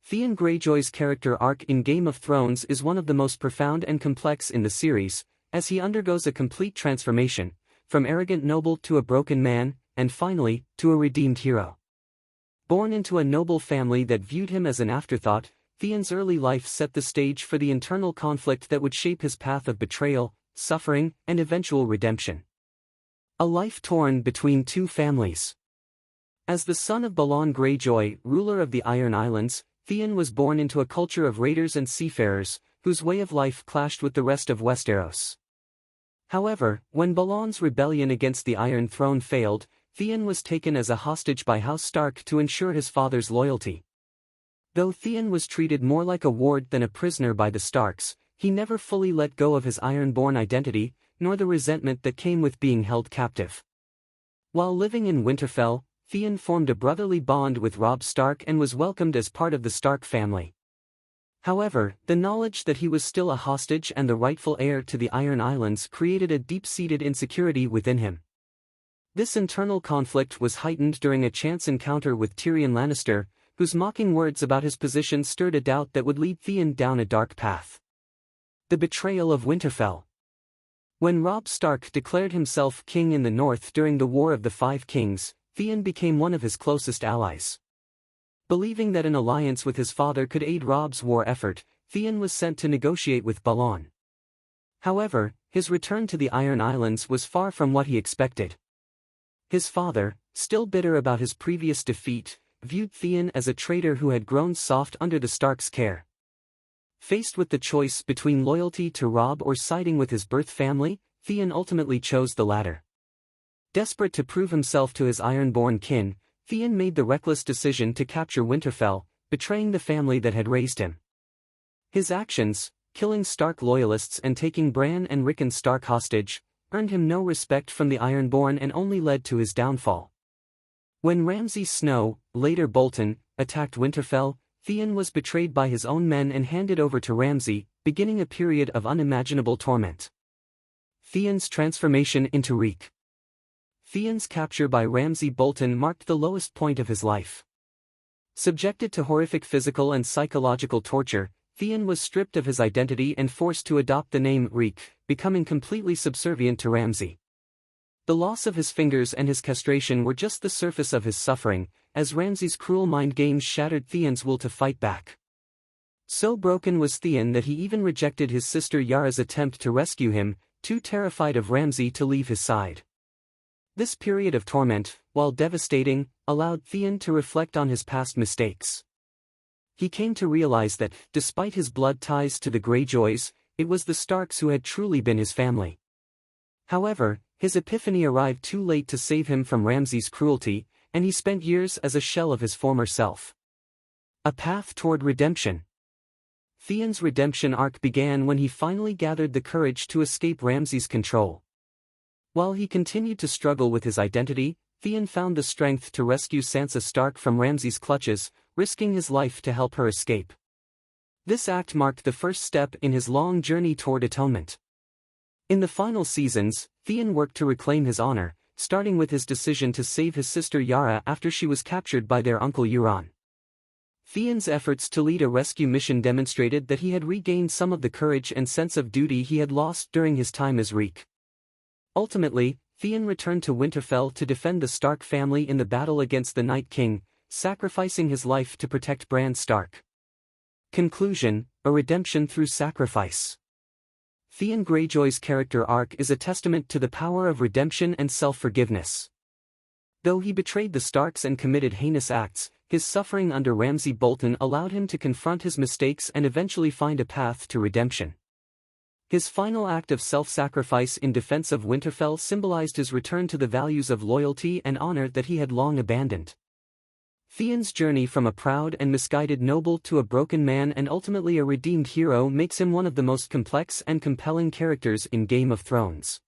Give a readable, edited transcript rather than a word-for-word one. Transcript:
Theon Greyjoy's character arc in Game of Thrones is one of the most profound and complex in the series, as he undergoes a complete transformation, from arrogant noble to a broken man, and finally, to a redeemed hero. Born into a noble family that viewed him as an afterthought, Theon's early life set the stage for the internal conflict that would shape his path of betrayal, suffering, and eventual redemption. A life torn between two families. As the son of Balon Greyjoy, ruler of the Iron Islands, Theon was born into a culture of raiders and seafarers, whose way of life clashed with the rest of Westeros. However, when Balon's rebellion against the Iron Throne failed, Theon was taken as a hostage by House Stark to ensure his father's loyalty. Though Theon was treated more like a ward than a prisoner by the Starks, he never fully let go of his Ironborn identity, nor the resentment that came with being held captive. While living in Winterfell, Theon formed a brotherly bond with Robb Stark and was welcomed as part of the Stark family. However, the knowledge that he was still a hostage and the rightful heir to the Iron Islands created a deep-seated insecurity within him. This internal conflict was heightened during a chance encounter with Tyrion Lannister, whose mocking words about his position stirred a doubt that would lead Theon down a dark path. The betrayal of Winterfell. When Robb Stark declared himself king in the north during the War of the Five Kings, Theon became one of his closest allies. Believing that an alliance with his father could aid Robb's war effort, Theon was sent to negotiate with Balon. However, his return to the Iron Islands was far from what he expected. His father, still bitter about his previous defeat, viewed Theon as a traitor who had grown soft under the Starks' care. Faced with the choice between loyalty to Robb or siding with his birth family, Theon ultimately chose the latter. Desperate to prove himself to his Ironborn kin, Theon made the reckless decision to capture Winterfell, betraying the family that had raised him. His actions, killing Stark loyalists and taking Bran and Rickon Stark hostage, earned him no respect from the Ironborn and only led to his downfall. When Ramsay Snow, later Bolton, attacked Winterfell, Theon was betrayed by his own men and handed over to Ramsay, beginning a period of unimaginable torment. Theon's transformation into Reek. Theon's capture by Ramsay Bolton marked the lowest point of his life. Subjected to horrific physical and psychological torture, Theon was stripped of his identity and forced to adopt the name Reek, becoming completely subservient to Ramsay. The loss of his fingers and his castration were just the surface of his suffering, as Ramsay's cruel mind games shattered Theon's will to fight back. So broken was Theon that he even rejected his sister Yara's attempt to rescue him, too terrified of Ramsay to leave his side. This period of torment, while devastating, allowed Theon to reflect on his past mistakes. He came to realize that, despite his blood ties to the Greyjoys, it was the Starks who had truly been his family. However, his epiphany arrived too late to save him from Ramsay's cruelty, and he spent years as a shell of his former self. A path toward redemption. Theon's redemption arc began when he finally gathered the courage to escape Ramsay's control. While he continued to struggle with his identity, Theon found the strength to rescue Sansa Stark from Ramsay's clutches, risking his life to help her escape. This act marked the first step in his long journey toward atonement. In the final seasons, Theon worked to reclaim his honor, starting with his decision to save his sister Yara after she was captured by their uncle Euron. Theon's efforts to lead a rescue mission demonstrated that he had regained some of the courage and sense of duty he had lost during his time as Reek. Ultimately, Theon returned to Winterfell to defend the Stark family in the battle against the Night King, sacrificing his life to protect Bran Stark. Conclusion: a redemption through sacrifice. Theon Greyjoy's character arc is a testament to the power of redemption and self-forgiveness. Though he betrayed the Starks and committed heinous acts, his suffering under Ramsay Bolton allowed him to confront his mistakes and eventually find a path to redemption. His final act of self-sacrifice in defense of Winterfell symbolized his return to the values of loyalty and honor that he had long abandoned. Theon's journey from a proud and misguided noble to a broken man and ultimately a redeemed hero makes him one of the most complex and compelling characters in Game of Thrones.